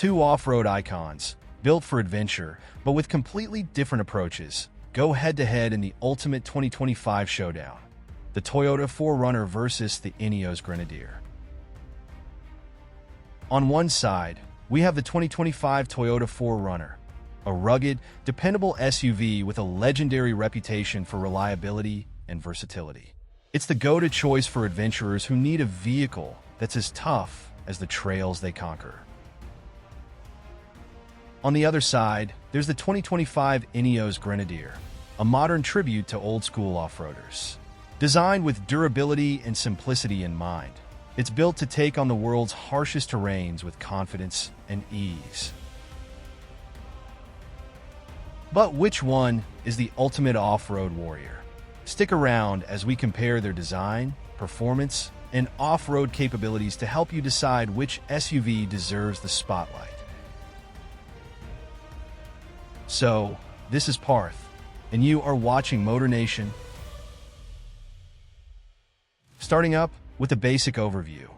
Two off-road icons, built for adventure, but with completely different approaches, go head-to-head in the ultimate 2025 showdown. The Toyota 4Runner versus the Ineos Grenadier. On one side, we have the 2025 Toyota 4Runner, a rugged, dependable SUV with a legendary reputation for reliability and versatility. It's the go-to choice for adventurers who need a vehicle that's as tough as the trails they conquer. On the other side, there's the 2025 Ineos Grenadier, a modern tribute to old-school off-roaders. Designed with durability and simplicity in mind, it's built to take on the world's harshest terrains with confidence and ease. But which one is the ultimate off-road warrior? Stick around as we compare their design, performance, and off-road capabilities to help you decide which SUV deserves the spotlight. So, this is Parth, and you are watching MotorNation. Starting up with a basic overview.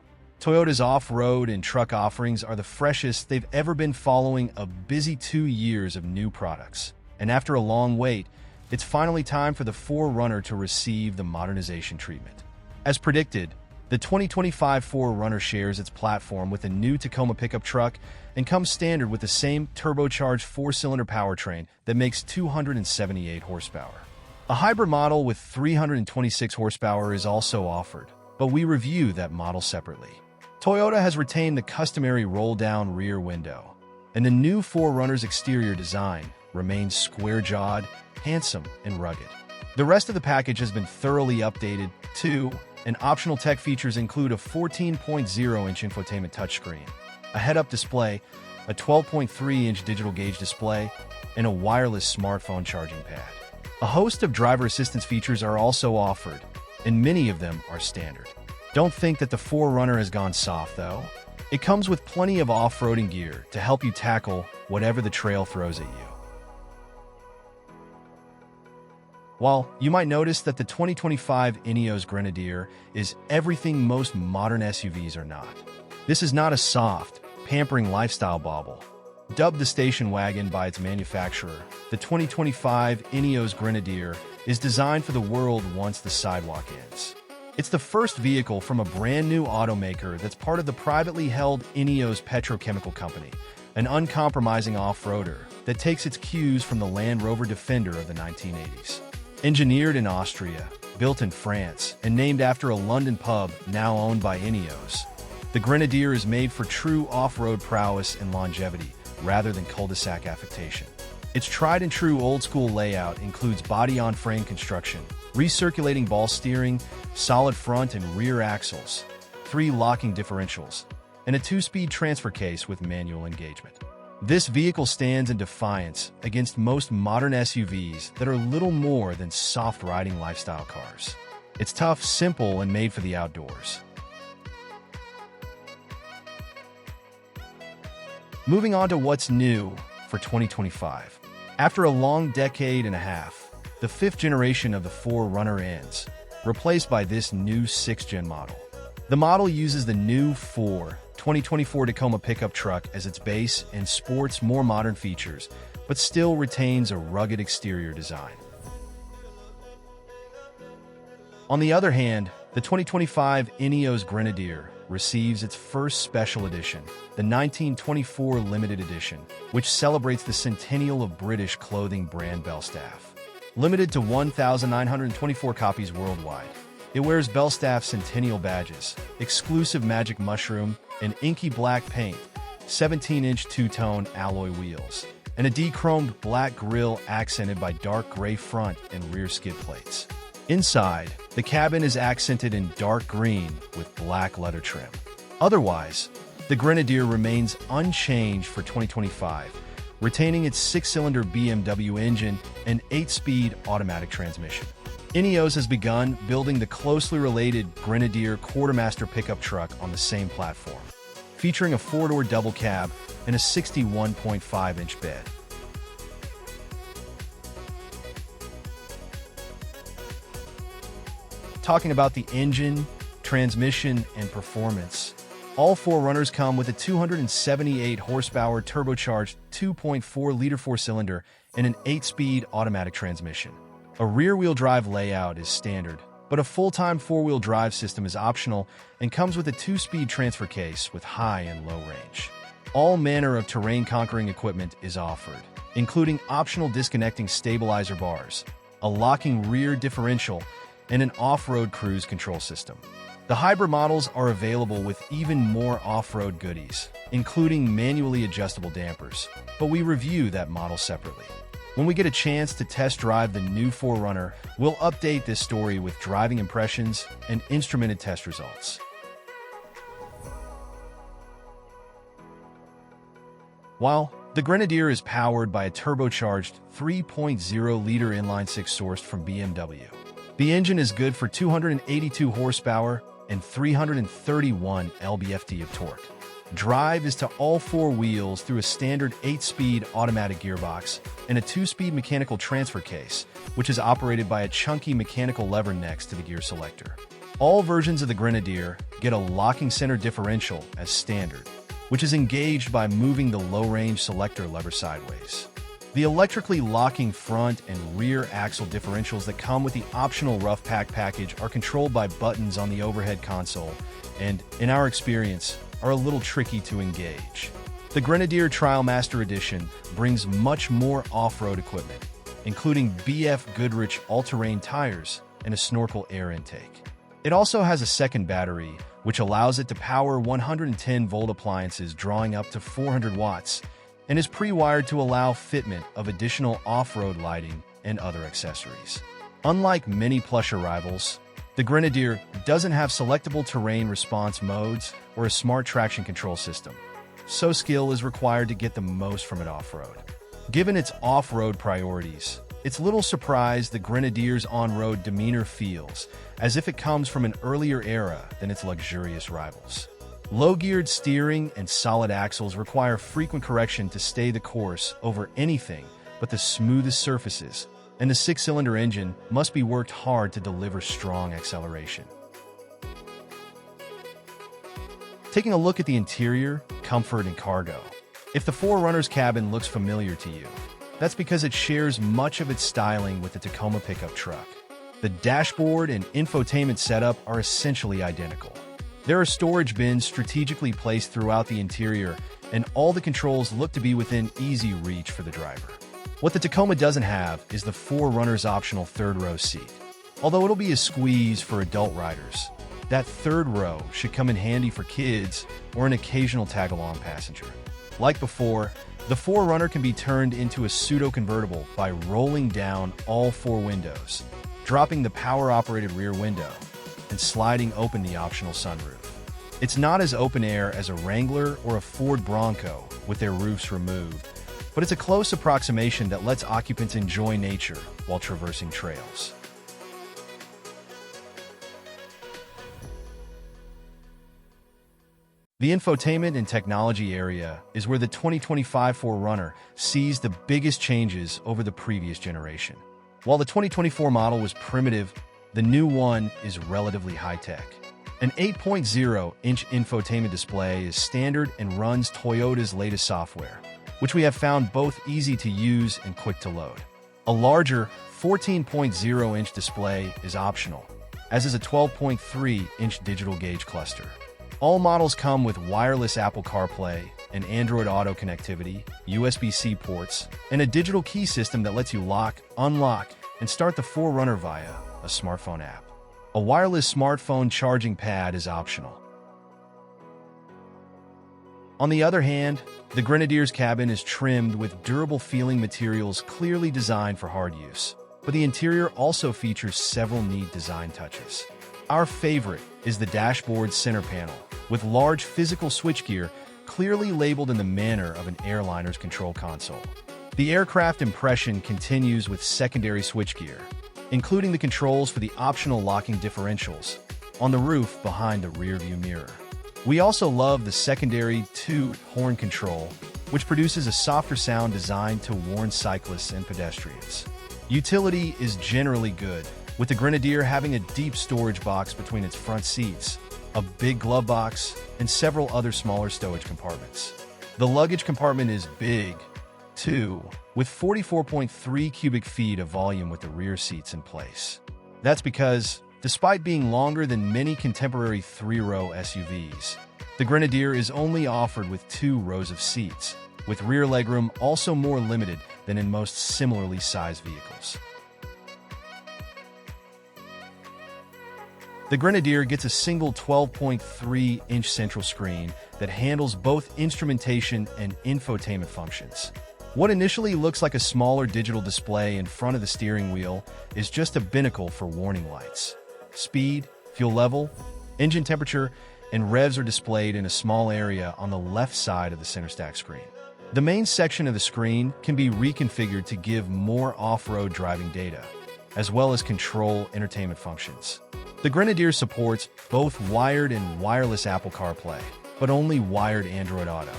Toyota's off-road and truck offerings are the freshest they've ever been following a busy 2 years of new products. And after a long wait, it's finally time for the 4Runner to receive the modernization treatment. As predicted, the 2025 4Runner shares its platform with a new Tacoma pickup truck and comes standard with the same turbocharged 4-cylinder powertrain that makes 278 horsepower. A hybrid model with 326 horsepower is also offered, but we review that model separately. Toyota has retained the customary roll-down rear window, and the new 4Runner's exterior design remains square-jawed, handsome, and rugged. The rest of the package has been thoroughly updated, too, and optional tech features include a 14.0-inch infotainment touchscreen, a head-up display, a 12.3-inch digital gauge display, and a wireless smartphone charging pad. A host of driver assistance features are also offered, and many of them are standard. Don't think that the 4Runner has gone soft, though. It comes with plenty of off-roading gear to help you tackle whatever the trail throws at you. While you might notice that the 2025 Ineos Grenadier is everything most modern SUVs are not. This is not a soft, pampering lifestyle bauble. Dubbed the station wagon by its manufacturer, the 2025 Ineos Grenadier is designed for the world once the sidewalk ends. It's the first vehicle from a brand new automaker that's part of the privately held Ineos Petrochemical Company, an uncompromising off-roader that takes its cues from the Land Rover Defender of the 1980s. Engineered in Austria, built in France, and named after a London pub now owned by Ineos, the Grenadier is made for true off-road prowess and longevity, rather than cul-de-sac affectation. Its tried-and-true old-school layout includes body-on-frame construction, recirculating ball steering, solid front and rear axles, 3 locking differentials, and a 2-speed transfer case with manual engagement. This vehicle stands in defiance against most modern SUVs that are little more than soft-riding lifestyle cars. It's tough, simple, and made for the outdoors. Moving on to what's new for 2025. After a long decade and a half, the 5th generation of the 4Runner ends, replaced by this new 6th-gen model. The model uses the new 2024 Tacoma pickup truck as its base and sports more modern features, but still retains a rugged exterior design. On the other hand, the 2025 Ineos Grenadier receives its first special edition, the 1924 Limited Edition, which celebrates the centennial of British clothing brand Belstaff. Limited to 1,924 copies worldwide, it wears Belstaff centennial badges, exclusive magic mushroom, and inky black paint, 17-inch two-tone alloy wheels, and a de-chromed black grille accented by dark gray front and rear skid plates. Inside, the cabin is accented in dark green with black leather trim. Otherwise, the Grenadier remains unchanged for 2025, retaining its 6-cylinder BMW engine and 8-speed automatic transmission. Ineos has begun building the closely related Grenadier Quartermaster pickup truck on the same platform, featuring a 4-door double cab and a 61.5-inch bed. Talking about the engine, transmission, and performance, All 4Runners come with a 278 horsepower turbocharged 2.4-liter four-cylinder and an 8-speed automatic transmission. A rear-wheel drive layout is standard, but a full-time 4-wheel drive system is optional and comes with a 2-speed transfer case with high and low range. All manner of terrain-conquering equipment is offered, including optional disconnecting stabilizer bars, a locking rear differential, and an off-road cruise control system. The hybrid models are available with even more off-road goodies, including manually adjustable dampers, but we review that model separately. When we get a chance to test drive the new 4Runner, we'll update this story with driving impressions and instrumented test results. While the Grenadier is powered by a turbocharged 3.0-liter inline-six sourced from BMW, the engine is good for 282 horsepower and 331 lb-ft of torque. Drive is to all four wheels through a standard 8-speed automatic gearbox and a 2-speed mechanical transfer case, which is operated by a chunky mechanical lever next to the gear selector. All versions of the Grenadier get a locking center differential as standard, which is engaged by moving the low-range selector lever sideways. The electrically locking front and rear axle differentials that come with the optional Rough Pack package are controlled by buttons on the overhead console and, in our experience, are a little tricky to engage. The Grenadier Trailmaster Edition brings much more off-road equipment, including BF Goodrich all-terrain tires and a snorkel air intake. It also has a second battery, which allows it to power 110-volt appliances drawing up to 400 watts, and is pre-wired to allow fitment of additional off-road lighting and other accessories. Unlike many plush rivals, the Grenadier doesn't have selectable terrain response modes or a smart traction control system, so skill is required to get the most from it off-road. Given its off-road priorities, it's little surprise the Grenadier's on-road demeanor feels as if it comes from an earlier era than its luxurious rivals. Low-geared steering and solid axles require frequent correction to stay the course over anything but the smoothest surfaces, and the 6-cylinder engine must be worked hard to deliver strong acceleration. Taking a look at the interior, comfort, and cargo. If the 4Runner's cabin looks familiar to you, that's because it shares much of its styling with the Tacoma pickup truck. The dashboard and infotainment setup are essentially identical. There are storage bins strategically placed throughout the interior, and all the controls look to be within easy reach for the driver. What the Tacoma doesn't have is the 4Runner's optional third-row seat. Although it'll be a squeeze for adult riders, that third row should come in handy for kids or an occasional tag-along passenger. Like before, the 4Runner can be turned into a pseudo-convertible by rolling down all four windows, dropping the power-operated rear window, and sliding open the optional sunroof. It's not as open-air as a Wrangler or a Ford Bronco with their roofs removed, but it's a close approximation that lets occupants enjoy nature while traversing trails. The infotainment and technology area is where the 2025 4Runner sees the biggest changes over the previous generation. While the 2024 model was primitive, the new one is relatively high-tech. An 8.0-inch infotainment display is standard and runs Toyota's latest software, which we have found both easy to use and quick to load. A larger 14.0-inch display is optional, as is a 12.3-inch digital gauge cluster. All models come with wireless Apple CarPlay and Android Auto connectivity, USB-C ports, and a digital key system that lets you lock, unlock, and start the 4Runner via a smartphone app. A wireless smartphone charging pad is optional. On the other hand, the Grenadier's cabin is trimmed with durable-feeling materials clearly designed for hard use, but the interior also features several neat design touches. Our favorite is the dashboard's center panel, with large physical switchgear clearly labeled in the manner of an airliner's control console. The aircraft impression continues with secondary switchgear, including the controls for the optional locking differentials on the roof behind the rearview mirror. We also love the secondary toot horn control, which produces a softer sound designed to warn cyclists and pedestrians. Utility is generally good, with the Grenadier having a deep storage box between its front seats, a big glove box, and several other smaller stowage compartments. The luggage compartment is big, too, with 44.3 cubic feet of volume with the rear seats in place. That's because, despite being longer than many contemporary three-row SUVs, the Grenadier is only offered with 2 rows of seats, with rear legroom also more limited than in most similarly sized vehicles. The Grenadier gets a single 12.3-inch central screen that handles both instrumentation and infotainment functions. What initially looks like a smaller digital display in front of the steering wheel is just a binnacle for warning lights. Speed, fuel level, engine temperature, and revs are displayed in a small area on the left side of the center stack screen. The main section of the screen can be reconfigured to give more off-road driving data, as well as control entertainment functions. The Grenadier supports both wired and wireless Apple CarPlay, but only wired Android Auto.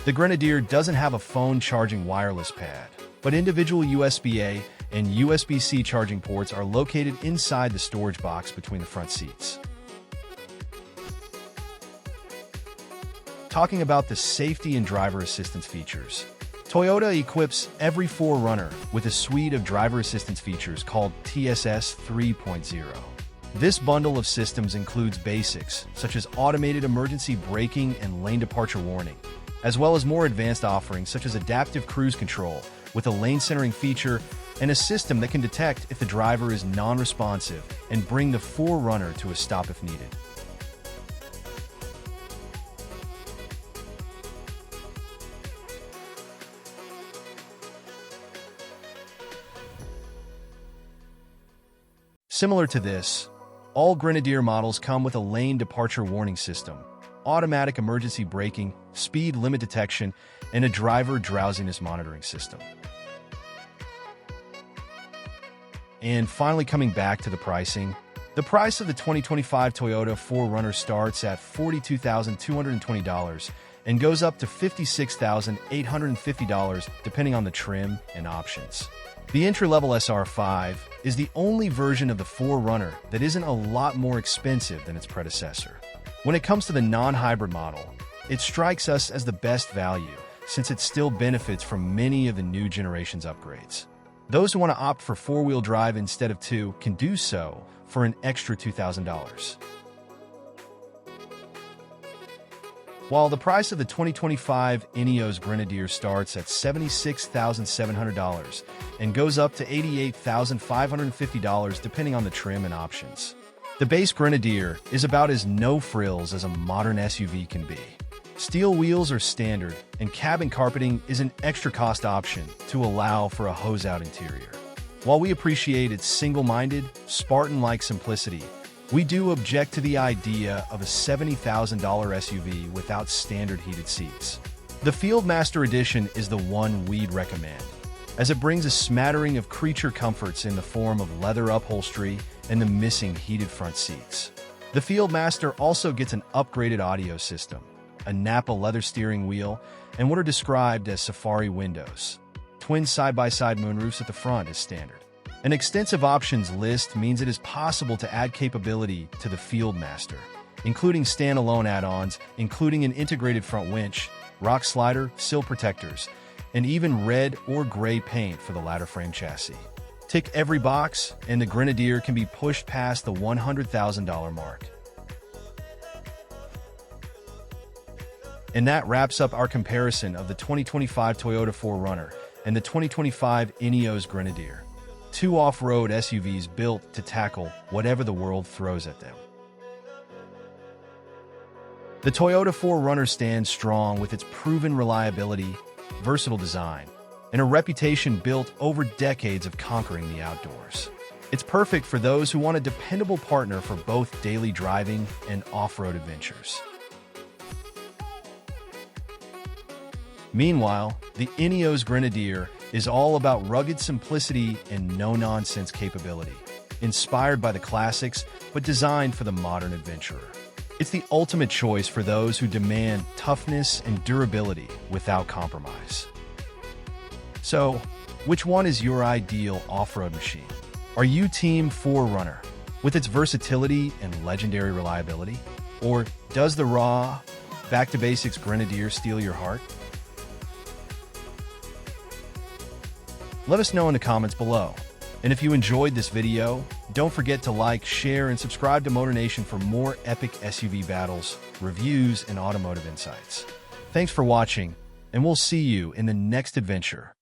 The Grenadier doesn't have a phone charging wireless pad, but individual USB-A and USB-C charging ports are located inside the storage box between the front seats. Talking about the safety and driver assistance features, Toyota equips every 4Runner with a suite of driver assistance features called TSS 3.0. This bundle of systems includes basics, such as automated emergency braking and lane departure warning, as well as more advanced offerings such as adaptive cruise control with a lane centering feature and a system that can detect if the driver is non-responsive and bring the 4Runner to a stop if needed. Similar to this, all Grenadier models come with a lane departure warning system, automatic emergency braking, speed limit detection, and a driver drowsiness monitoring system. And finally, coming back to the pricing, the price of the 2025 Toyota 4Runner starts at $42,220 and goes up to $56,850 depending on the trim and options. The entry-level SR5 is the only version of the 4Runner that isn't a lot more expensive than its predecessor. When it comes to the non-hybrid model, it strikes us as the best value since it still benefits from many of the new generation's upgrades. Those who want to opt for 4-wheel drive instead of 2 can do so for an extra $2,000. While the price of the 2025 Ineos Grenadier starts at $76,700 and goes up to $88,550 depending on the trim and options. The base Grenadier is about as no-frills as a modern SUV can be. Steel wheels are standard, and cabin carpeting is an extra cost option to allow for a hose-out interior. While we appreciate its single-minded, Spartan-like simplicity, we do object to the idea of a $70,000 SUV without standard heated seats. The Fieldmaster Edition is the one we'd recommend, as it brings a smattering of creature comforts in the form of leather upholstery and the missing heated front seats. The Fieldmaster also gets an upgraded audio system, a Napa leather steering wheel, and what are described as safari windows. Twin side-by-side moonroofs at the front is standard. An extensive options list means it is possible to add capability to the Fieldmaster, including standalone add-ons, including an integrated front winch, rock slider, sill protectors, and even red or gray paint for the ladder frame chassis. Tick every box, and the Grenadier can be pushed past the $100,000 mark. And that wraps up our comparison of the 2025 Toyota 4Runner and the 2025 Ineos Grenadier. 2 off-road SUVs built to tackle whatever the world throws at them. The Toyota 4Runner stands strong with its proven reliability, versatile design, and a reputation built over decades of conquering the outdoors. It's perfect for those who want a dependable partner for both daily driving and off-road adventures. Meanwhile, the Ineos Grenadier is all about rugged simplicity and no-nonsense capability, inspired by the classics but designed for the modern adventurer. It's the ultimate choice for those who demand toughness and durability without compromise. So, which one is your ideal off-road machine? Are you Team 4Runner, with its versatility and legendary reliability? Or does the raw, back-to-basics Grenadier steal your heart? Let us know in the comments below. And if you enjoyed this video, don't forget to like, share, and subscribe to MotorNation for more epic SUV battles, reviews, and automotive insights. Thanks for watching, and we'll see you in the next adventure.